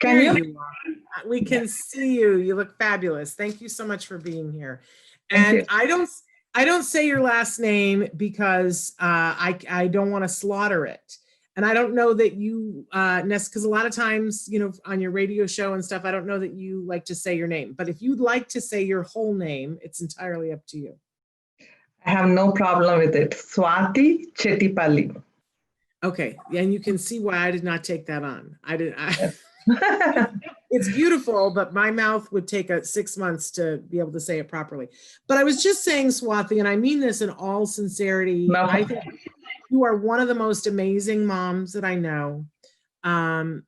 Can Here you? you are. We can see you. You look fabulous. Thank you so much for being here. Thank And you. I don't say your last name because I don't want to slaughter it. And I don't know that you, because a lot of times, you know, on your radio show and stuff, I don't know that you like to say your name. But if you'd like to say your whole name, it's entirely up to you. I have no problem with it. Swathi Chetipalli. Okay, and you can see why I did not take that on. It's beautiful, but my mouth would take 6 months to be able to say it properly. But I was just saying, Swathi, and I mean this in all sincerity, No. I think you are one of the most amazing moms that I know.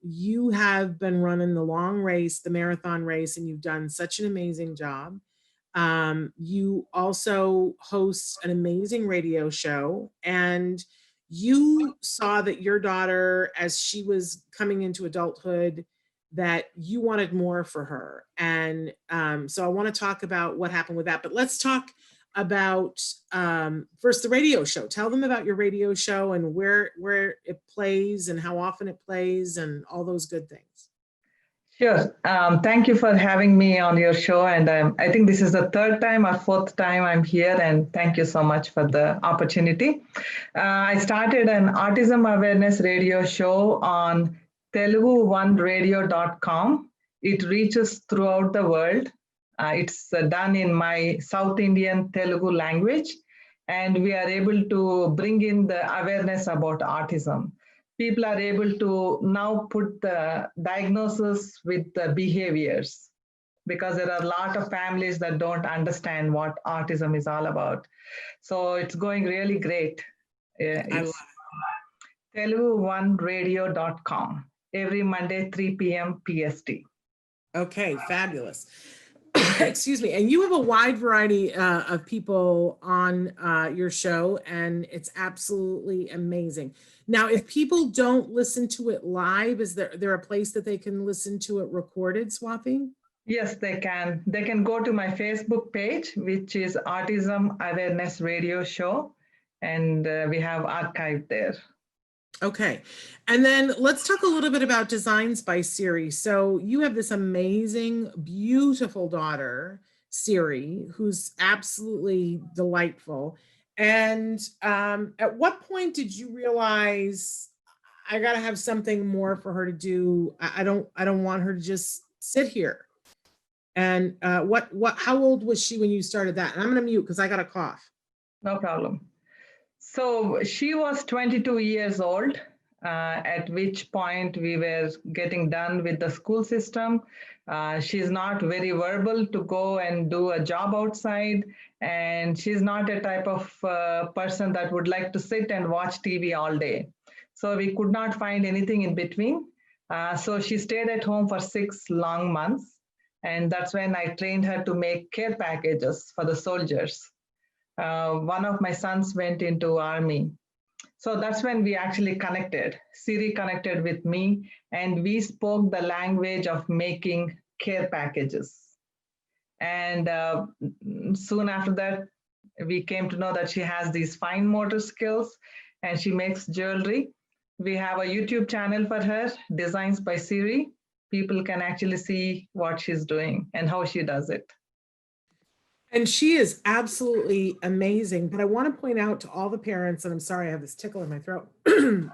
You have been running the long race, the marathon race, and you've done such an amazing job. You also host an amazing radio show, and you saw that your daughter, as she was coming into adulthood, that you wanted more for her. And so I want to talk about what happened with that. But let's talk about first the radio show. Tell them about your radio show and where it plays and how often it plays and all those good things. Sure. Thank you for having me on your show. And I think this is the third time or fourth time I'm here. And thank you so much for the opportunity. I started an autism awareness radio show on telugu1radio.com. It reaches throughout the world. It's done in my South Indian Telugu language. And we are able to bring in the awareness about autism. People are able to now put the diagnosis with the behaviors, because there are a lot of families that don't understand what autism is all about. So it's going really great. It's telugu1radio.com every Monday, 3 p.m. PST. Okay, fabulous. Excuse me. And you have a wide variety of people on your show, and it's absolutely amazing. Now, if people don't listen to it live, is there a place that they can listen to it recorded, Swathi? Yes, they can. They can go to my Facebook page, which is Autism Awareness Radio Show, and we have archived there. Okay. And then let's talk a little bit about Designs by Siri. So you have this amazing, beautiful daughter, Siri, who's absolutely delightful. And at what point did you realize I got to have something more for her to do? I don't want her to just sit here. And how old was she when you started that? And I'm going to mute because I got a cough. No problem. So she was 22 years old, at which point we were getting done with the school system. She's not very verbal to go and do a job outside, and she's not a type of person that would like to sit and watch TV all day. So we could not find anything in between. So she stayed at home for 6 long months, and that's when I trained her to make care packages for the soldiers. One of my sons went into army. So that's when we actually connected. Siri connected with me, and we spoke the language of making care packages. And soon after that, we came to know that she has these fine motor skills, and she makes jewelry. We have a YouTube channel for her, Designs by Siri. People can actually see what she's doing and how she does it. And she is absolutely amazing. But I want to point out to all the parents, and I'm sorry, I have this tickle in my throat. I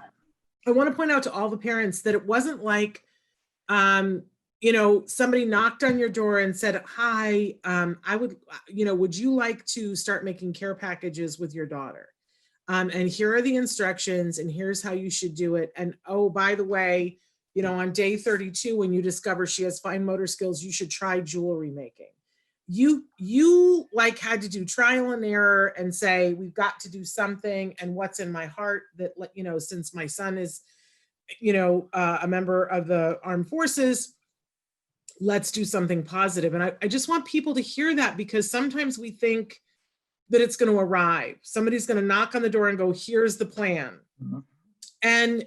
want to point out to all the parents that it wasn't like, somebody knocked on your door and said, hi, would you like to start making care packages with your daughter? And here are the instructions, and here's how you should do it. And oh, by the way, on day 32, when you discover she has fine motor skills, you should try jewelry making. You like had to do trial and error and say, we've got to do something. And what's in my heart that, since my son is, a member of the armed forces, let's do something positive. And I just want people to hear that, because sometimes we think that it's going to arrive. Somebody's going to knock on the door and go, here's the plan. Mm-hmm. And,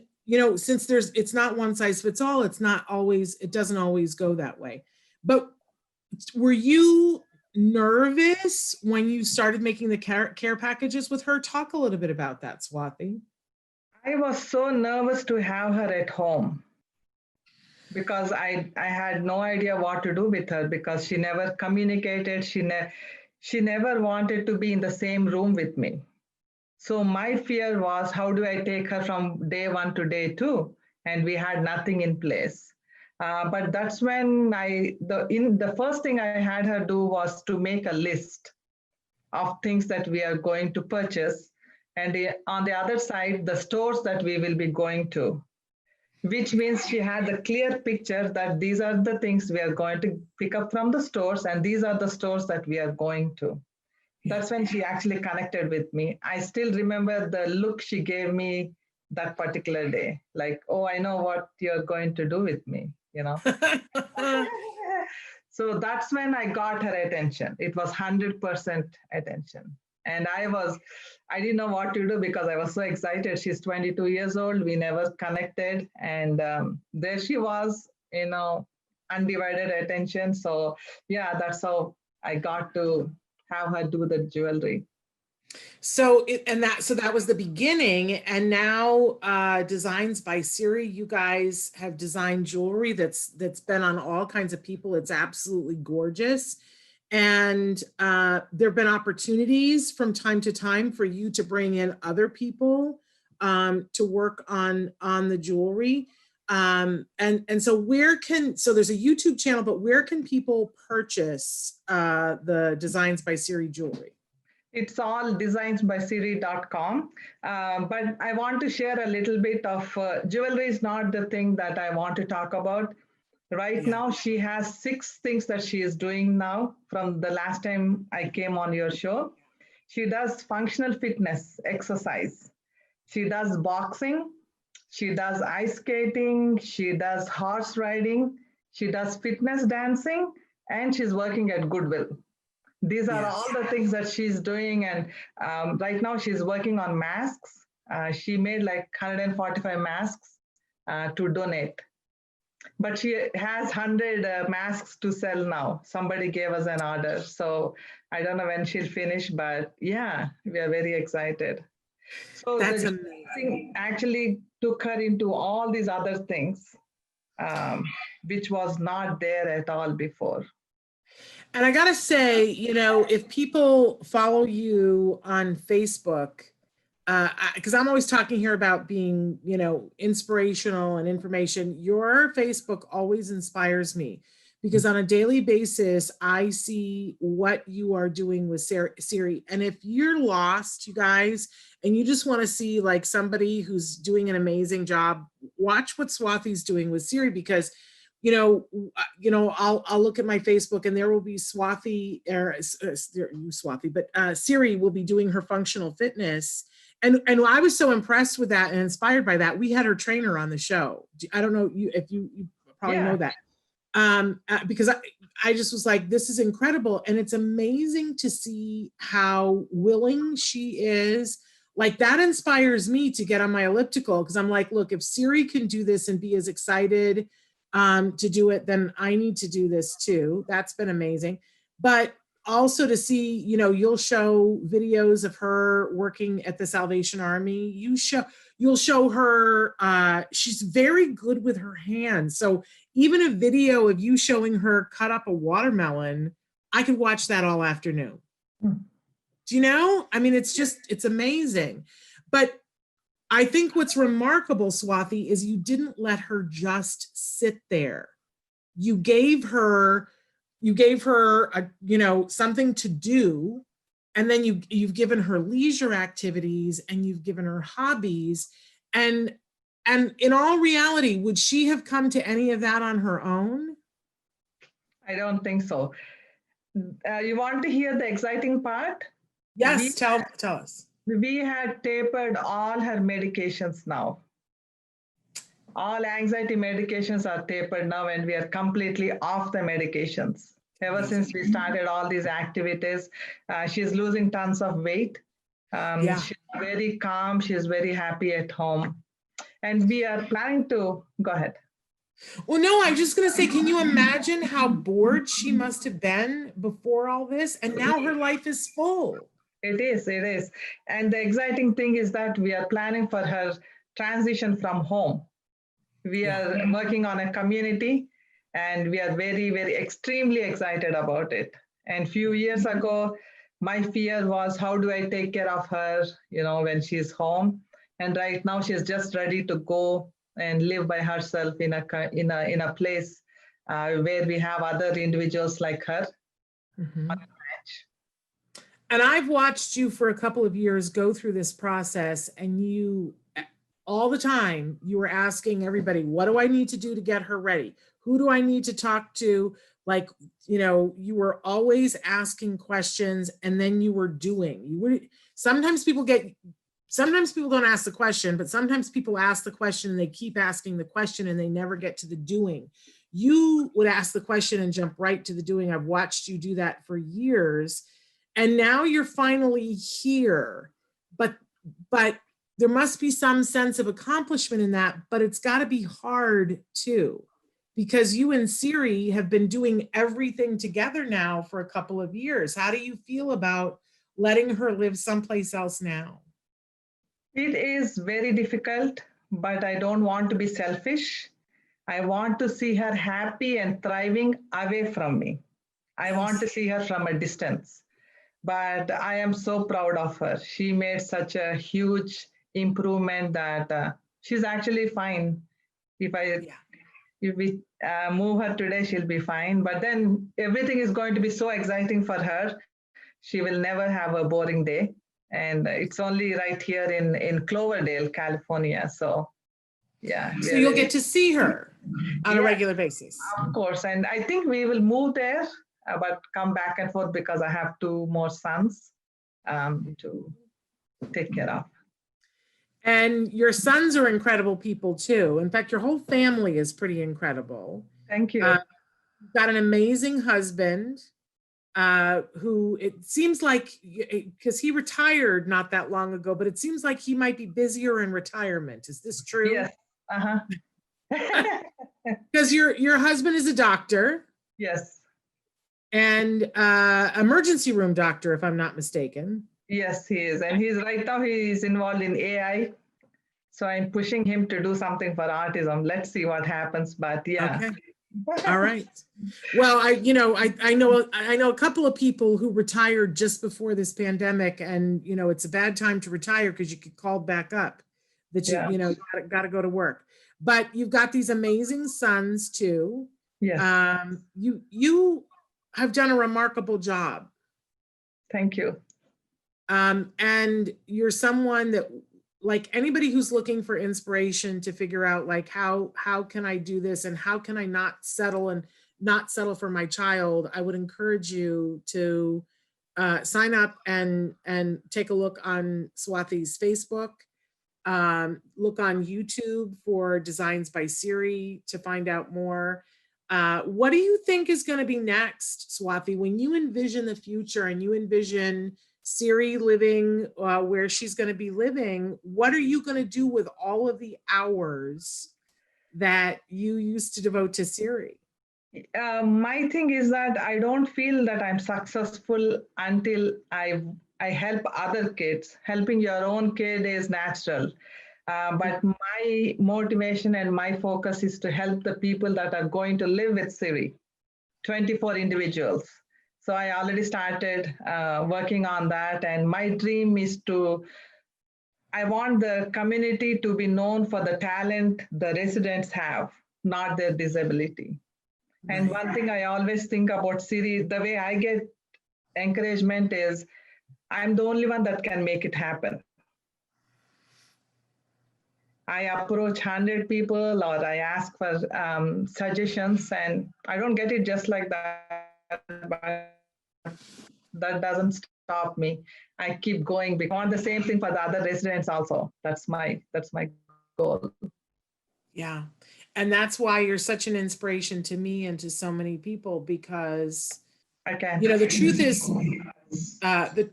since it's not one size fits all, it doesn't always go that way. But were you nervous when you started making the care packages with her? Talk a little bit about that, Swathi. I was so nervous to have her at home. because I had no idea what to do with her because she never communicated. She never wanted to be in the same room with me. So my fear was, how do I take her from day one to day two? And we had nothing in place. But that's when the first thing I had her do was to make a list of things that we are going to purchase. And on the other side, the stores that we will be going to, which means she had a clear picture that these are the things we are going to pick up from the stores, and these are the stores that we are going to. That's when she actually connected with me. I still remember the look she gave me that particular day. Like, oh, I know what you're going to do with me, you know? So that's when I got her attention. It was 100% attention. And I didn't know what to do because I was so excited. She's 22 years old. We never connected. And there she was, you know, undivided attention. So yeah, that's how I got to have her do the jewelry. So that was the beginning, and now Designs by Siri, you guys have designed jewelry that's been on all kinds of people. It's absolutely gorgeous. And there have been opportunities from time to time for you to bring in other people to work on the jewelry. And so so there's a YouTube channel, but where can people purchase the Designs by Siri jewelry? It's all designsbysiri.com. But I want to share a little bit of jewelry is not the thing that I want to talk about. Right now, she has 6 things that she is doing now from the last time I came on your show. She does functional fitness exercise. She does boxing. She does ice skating. She does horse riding. She does fitness dancing. And she's working at Goodwill. These are all the things that she's doing. And right now she's working on masks. She made like 145 masks to donate. But she has 100 masks to sell now. Somebody gave us an order. So I don't know when she'll finish, but yeah, we are very excited. So that's amazing. Actually took her into all these other things, which was not there at all before. And I gotta say, you know, if people follow you on Facebook, because I'm always talking here about being, you know, inspirational and information, your Facebook always inspires me because on a daily basis, I see what you are doing with Siri. And if you're lost, you guys, and you just want to see like somebody who's doing an amazing job, watch what Swathi's doing with Siri, because I'll look at my Facebook and there will be Swathi, but Siri will be doing her functional fitness. And I was so impressed with that and inspired by that. We had her trainer on the show. I don't know if you probably know that. Because I just was like, this is incredible. And it's amazing to see how willing she is. Like that inspires me to get on my elliptical because I'm like, look, if Siri can do this and be as excited to do it, then I need to do this too. That's been amazing. But also to see, you know, you'll show videos of her working at the Salvation Army. You'll show her, she's very good with her hands. So even a video of you showing her cut up a watermelon, I could watch that all afternoon. Do you know? I mean, it's amazing. But I think what's remarkable, Swathi, is you didn't let her just sit there. You gave her something to do, and then you've given her leisure activities and you've given her hobbies. And in all reality, would she have come to any of that on her own? I don't think so. You want to hear the exciting part? Yes, tell us. We had tapered all her medications now. All anxiety medications are tapered now, and we are completely off the medications. Ever since we started all these activities, she's losing tons of weight. She's very calm. She's very happy at home. And we are planning to, go ahead. Well, no, I'm just going to say, can you imagine how bored she must have been before all this? And now her life is full. It is. And the exciting thing is that we are planning for her transition from home. We Yeah. are working on a community, and we are very, very extremely excited about it. And few years ago, my fear was, how do I take care of her, when she's home? And right now she's just ready to go and live by herself in a place where we have other individuals like her. Mhm. And I've watched you for a couple of years go through this process, and you, all the time, you were asking everybody, what do I need to do to get her ready? Who do I need to talk to? Like, you were always asking questions, and then you were doing. Sometimes people don't ask the question, but sometimes people ask the question and they keep asking the question and they never get to the doing. You would ask the question and jump right to the doing. I've watched you do that for years. And now you're finally here. But there must be some sense of accomplishment in that, but it's got to be hard too, because you and Siri have been doing everything together now for a couple of years. How do you feel about letting her live someplace else now? It is very difficult, but I don't want to be selfish. I want to see her happy and thriving away from me. I want to Yes. see her from a distance. But I am so proud of her. She made such a huge improvement that she's actually fine. If I Yeah. if we move her today, she'll be fine. But then everything is going to be so exciting for her. She will never have a boring day. And it's only right here in Cloverdale, California. So yeah, we So are you'll get very, to see her on a yes, regular basis. of course. And I think we will move there, but come back and forth because I have two more sons to take care of. And your sons are incredible people too. In fact, your whole family is pretty incredible. Thank Uh, you. you've got an amazing husband who it seems like, because he retired not that long ago, but it seems like he might be busier in retirement. Is this true? Yes. Uh-huh. Because your husband is a doctor Yes. and emergency room doctor, if I'm not mistaken. Yes, he is. And he is involved in AI. So I'm pushing him to do something for autism. Let's see what happens. But yeah. Okay. All right. Well, I know a couple of people who retired just before this pandemic, and it's a bad time to retire because you get called back up. That Yeah. got to go to work. But you've got these amazing sons too. Yes. You have done a remarkable job. Thank you. And you're someone that, like anybody who's looking for inspiration to figure out like how can I do this and how can I not settle for my child, I would encourage you to sign up and take a look on Swathi's Facebook. Look on YouTube for Designs by Siri to find out more. What do you think is going to be next, Swathi, when you envision the future and you envision Siri living where she's going to be living? What are you going to do with all of the hours that you used to devote to Siri? My thing is that I don't feel that I'm successful until I help other kids. Helping your own kid is natural. But my motivation and my focus is to help the people that are going to live with Siri, 24 individuals. So I already started working on that. And my dream is I want the community to be known for the talent the residents have, not their disability. And Right. one thing I always think about Siri, the way I get encouragement is I'm the only one that can make it happen. I approach 100 people or I ask for suggestions, and I don't get it just like that, but that doesn't stop me. I keep going because I want the same thing for the other residents also. That's my goal. Yeah. And that's why you're such an inspiration to me and to so many people, because I can. the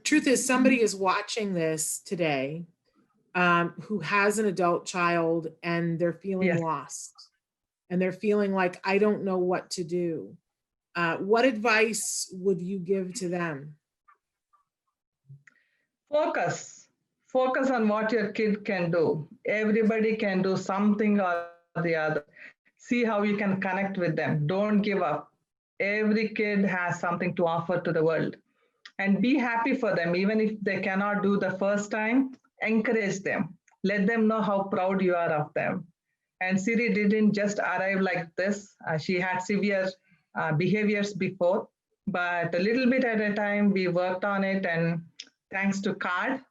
truth is somebody is watching this today who has an adult child, and they're feeling Yes. lost and they're feeling like, I don't know what to do. What advice would you give to them? Focus on what your kid can do. Everybody can do something or the other. See how you can connect with them. Don't give up. Every kid has something to offer to the world. And be happy for them, even if they cannot do the first time. Encourage them. Let them know how proud you are of them. And Siri didn't just arrive like this. She had severe behaviors before, but a little bit at a time, we worked on it. And thanks to CARD,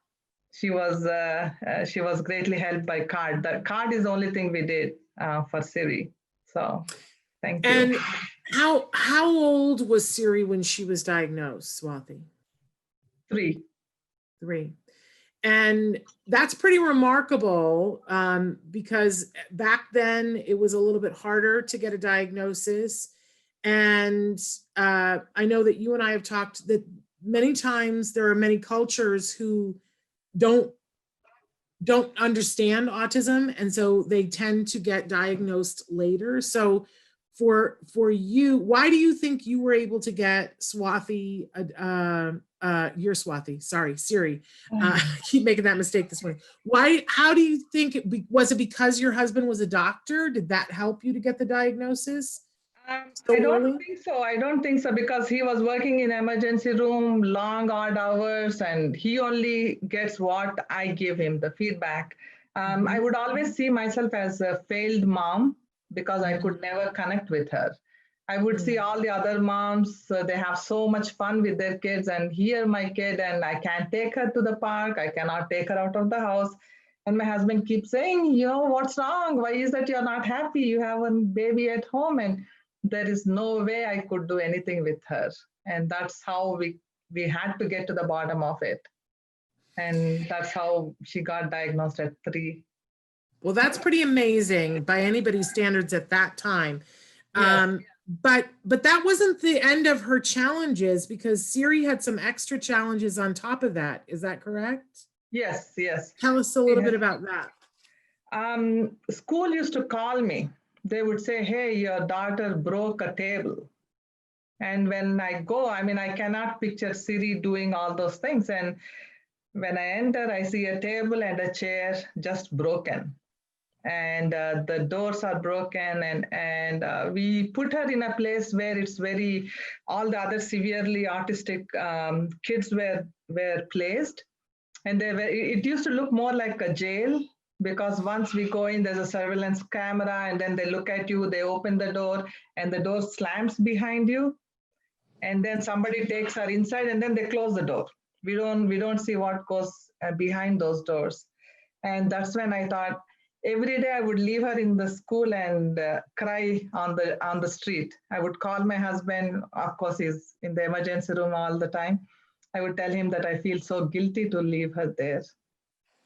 she was greatly helped by CARD. The CARD is the only thing we did for Siri. So thank you. And how old was Siri when she was diagnosed, Swathi? 3. 3. And that's pretty remarkable because back then it was a little bit harder to get a diagnosis. And I know that you and I have talked that many times there are many cultures who don't understand autism, and so they tend to get diagnosed later. So for you, why do you think you were able to get Swathi, your Swathi, sorry, Siri, I keep making that mistake this morning. How do you think, was it because your husband was a doctor? Did that help you to get the diagnosis? I don't think so. I don't think so, because he was working in emergency room, long odd hours, and he only gets what I give him, the feedback. I would always see myself as a failed mom because I could never connect with her. I would see all the other moms, they have so much fun with their kids, and here my kid, and I can't take her to the park, I cannot take her out of the house. And my husband keeps saying, what's wrong? Why is that you're not happy? You have a baby at home. And there is no way I could do anything with her. And that's how we had to get to the bottom of it. And that's how she got diagnosed at 3. Well, that's pretty amazing by anybody's standards at that time. Yes. But that wasn't the end of her challenges, because Siri had some extra challenges on top of that. Is that correct? Yes. Tell us a little bit about that. School used to call me. They would say, hey, your daughter broke a table. And when I go, I cannot picture Siri doing all those things. And when I enter, I see a table and a chair just broken. And the doors are broken. And we put her in a place where it's all the other severely autistic kids were placed. And it used to look more like a jail, because once we go in, there's a surveillance camera, and then they look at you, they open the door, and the door slams behind you. And then somebody takes her inside, and then they close the door. We don't see what goes behind those doors. And that's when I thought, every day I would leave her in the school and cry on the street. I would call my husband. Of course, he's in the emergency room all the time. I would tell him that I feel so guilty to leave her there.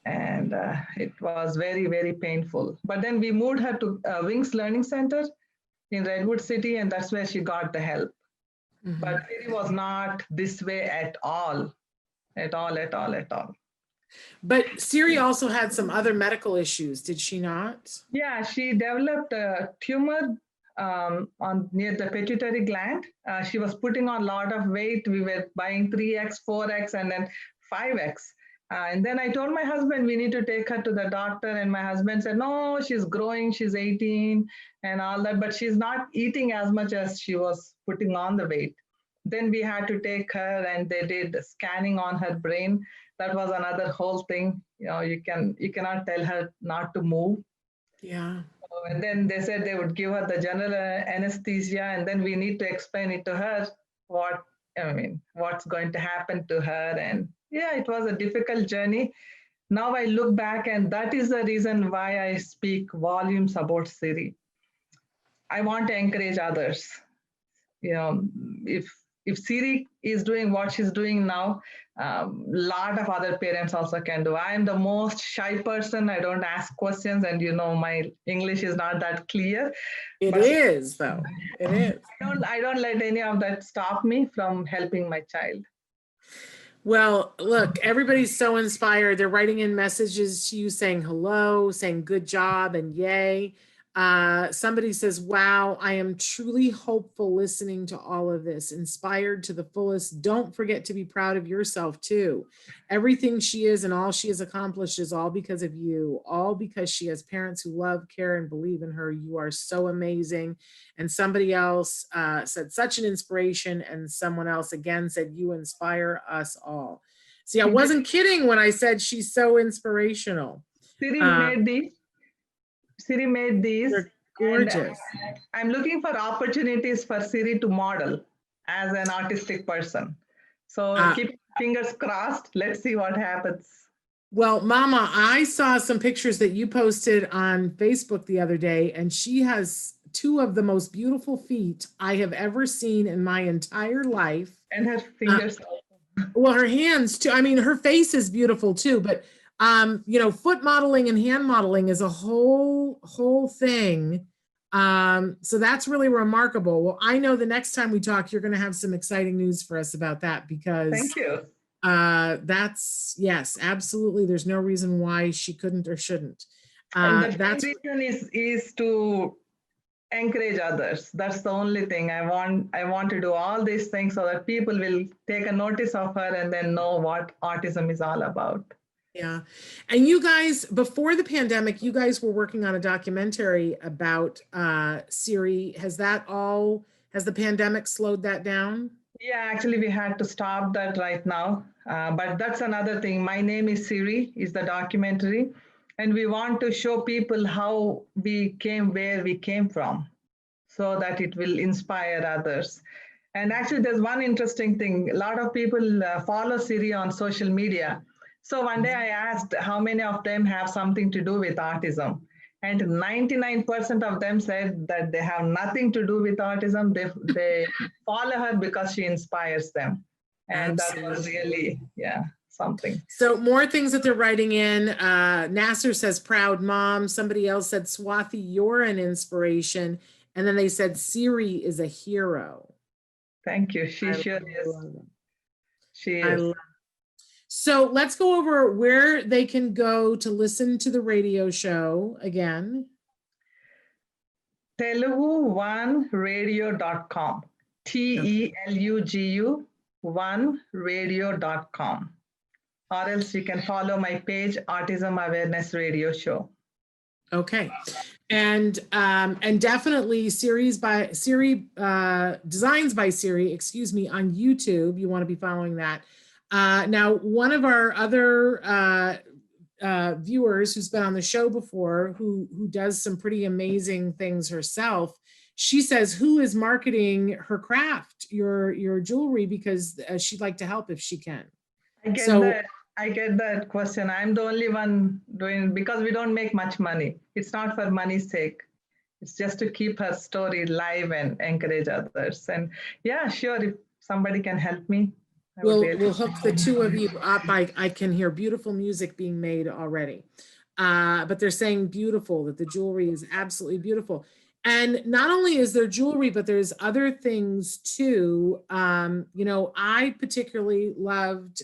And it was very, very painful. But then we moved her to Wings Learning Center in Redwood City, and that's where she got the help. But Siri was not this way at all. But Siri also had some other medical issues, did she not? Yeah, she developed a tumor near the pituitary gland. She was putting on a lot of weight. We were buying 3X, 4X, and then 5X. And then I told my husband, we need to take her to the doctor. And my husband said, no, she's growing, she's 18 and all that, but she's not eating as much as she was putting on the weight. Then we had to take her, and they did scanning on her brain. That was another whole thing. You cannot tell her not to move. Yeah. And then they said they would give her the general anesthesia, and then we need to explain it to her what's going to happen to her. And yeah, it was a difficult journey. Now I look back, and that is the reason why I speak volumes about Siri. I want to encourage others. If Siri is doing what she's doing now, a lot of other parents also can do. I am the most shy person. I don't ask questions, and my English is not that clear. It is, though. It is. I don't let any of that stop me from helping my child. Well, look, everybody's so inspired. They're writing in messages to you saying hello, saying good job, and yay. Somebody says, wow, I am truly hopeful listening to all of this, inspired to the fullest. Don't forget to be proud of yourself too. Everything she is and all she has accomplished is all because of you, all because she has parents who love, care, and believe in her. You are so amazing. And somebody else said, such an inspiration. And someone else again said, you inspire us all. See, I wasn't kidding when I said she's so inspirational. Siri made these. Siri made these. They're gorgeous. I'm looking for opportunities for Siri to model as an autistic person. So keep fingers crossed. Let's see what happens. Well, Mama, I saw some pictures that you posted on Facebook the other day, and she has two of the most beautiful feet I have ever seen in my entire life. And her fingers. Well, her hands too. I mean, her face is beautiful too, but you know, foot modeling and hand modeling is a whole thing. So that's really remarkable. Well, I know the next time we talk, you're going to have some exciting news for us about that, because thank you. That's, yes, absolutely. There's no reason why she couldn't or shouldn't. And the reason is to encourage others. That's the only thing I want to do all these things so that people will take a notice of her and then know what autism is all about. Yeah. And you guys, before the pandemic, you guys were working on a documentary about Siri. Has the pandemic slowed that down? Yeah, actually we had to stop that right now. But that's another thing. My Name is Siri is the documentary. And we want to show people how we came where we came from so that it will inspire others. And actually there's one interesting thing. A lot of people follow Siri on social media. So one day I asked how many of them have something to do with autism. And 99% of them said that they have nothing to do with autism. They follow her because she inspires them. And Absolutely. That was really, something. So more things that they're writing in. Nasser says, proud mom. Somebody else said, Swathi, you're an inspiration. And then they said, Siri is a hero. Thank you. She sure is. She is. So let's go over where they can go to listen to the radio show again. Telugu1radio.com. TELUGU 1radio.com. Or else you can follow my page, Autism Awareness Radio Show. Okay. And definitely Designs by Siri, on YouTube. You want to be following that. Now, one of our other viewers who's been on the show before, who does some pretty amazing things herself, she says, who is marketing her craft, your jewelry, because she'd like to help if she can. I get that question. I'm the only one doing, because we don't make much money. It's not for money's sake. It's just to keep her story live and encourage others. And yeah, sure, if somebody can help me. We'll hook the two of you up. I can hear beautiful music being made already. But they're saying beautiful, that the jewelry is absolutely beautiful. And not only is there jewelry, but there's other things too. You know, I particularly loved,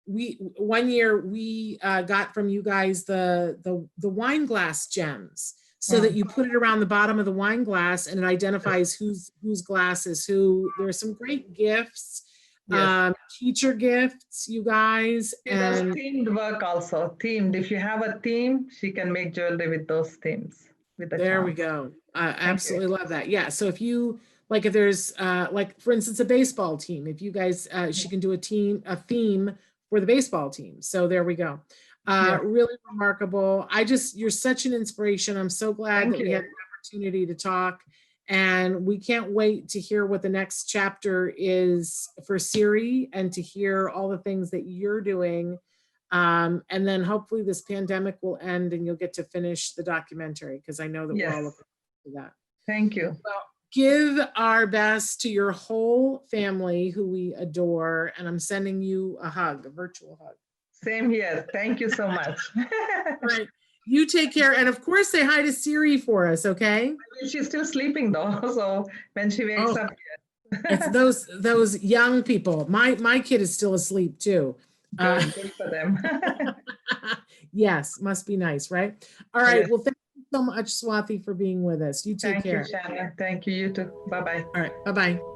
one year we got from you guys the wine glass gems, so that you put it around the bottom of the wine glass and it identifies whose glass is who. There's some great gifts. Yes. Teacher gifts, you guys. And themed work also. Themed. If you have a theme, she can make jewelry with those themes. There we go. I absolutely love that. Yeah. So if you like, if there's like, for instance, a baseball team, if you guys, she can do a theme for the baseball team. So there we go. Really remarkable. You're such an inspiration. I'm so glad that we had the opportunity to talk. And we can't wait to hear what the next chapter is for Siri, and to hear all the things that you're doing. And then hopefully this pandemic will end and you'll get to finish the documentary, because I know that we're all looking forward to that. Thank you. Well, give our best to your whole family who we adore. And I'm sending you a hug, a virtual hug. Same here. Thank you so much. Right. You take care, and of course say hi to Siri for us, okay? She's still sleeping though, so when she wakes up. It's those young people. My kid is still asleep too. Good for them. Yes, must be nice, right? All right. Well, thank you so much, Swathi, for being with us. You take Thank you, care. Shannon. Thank you. You too. Bye-bye. All right. Bye-bye.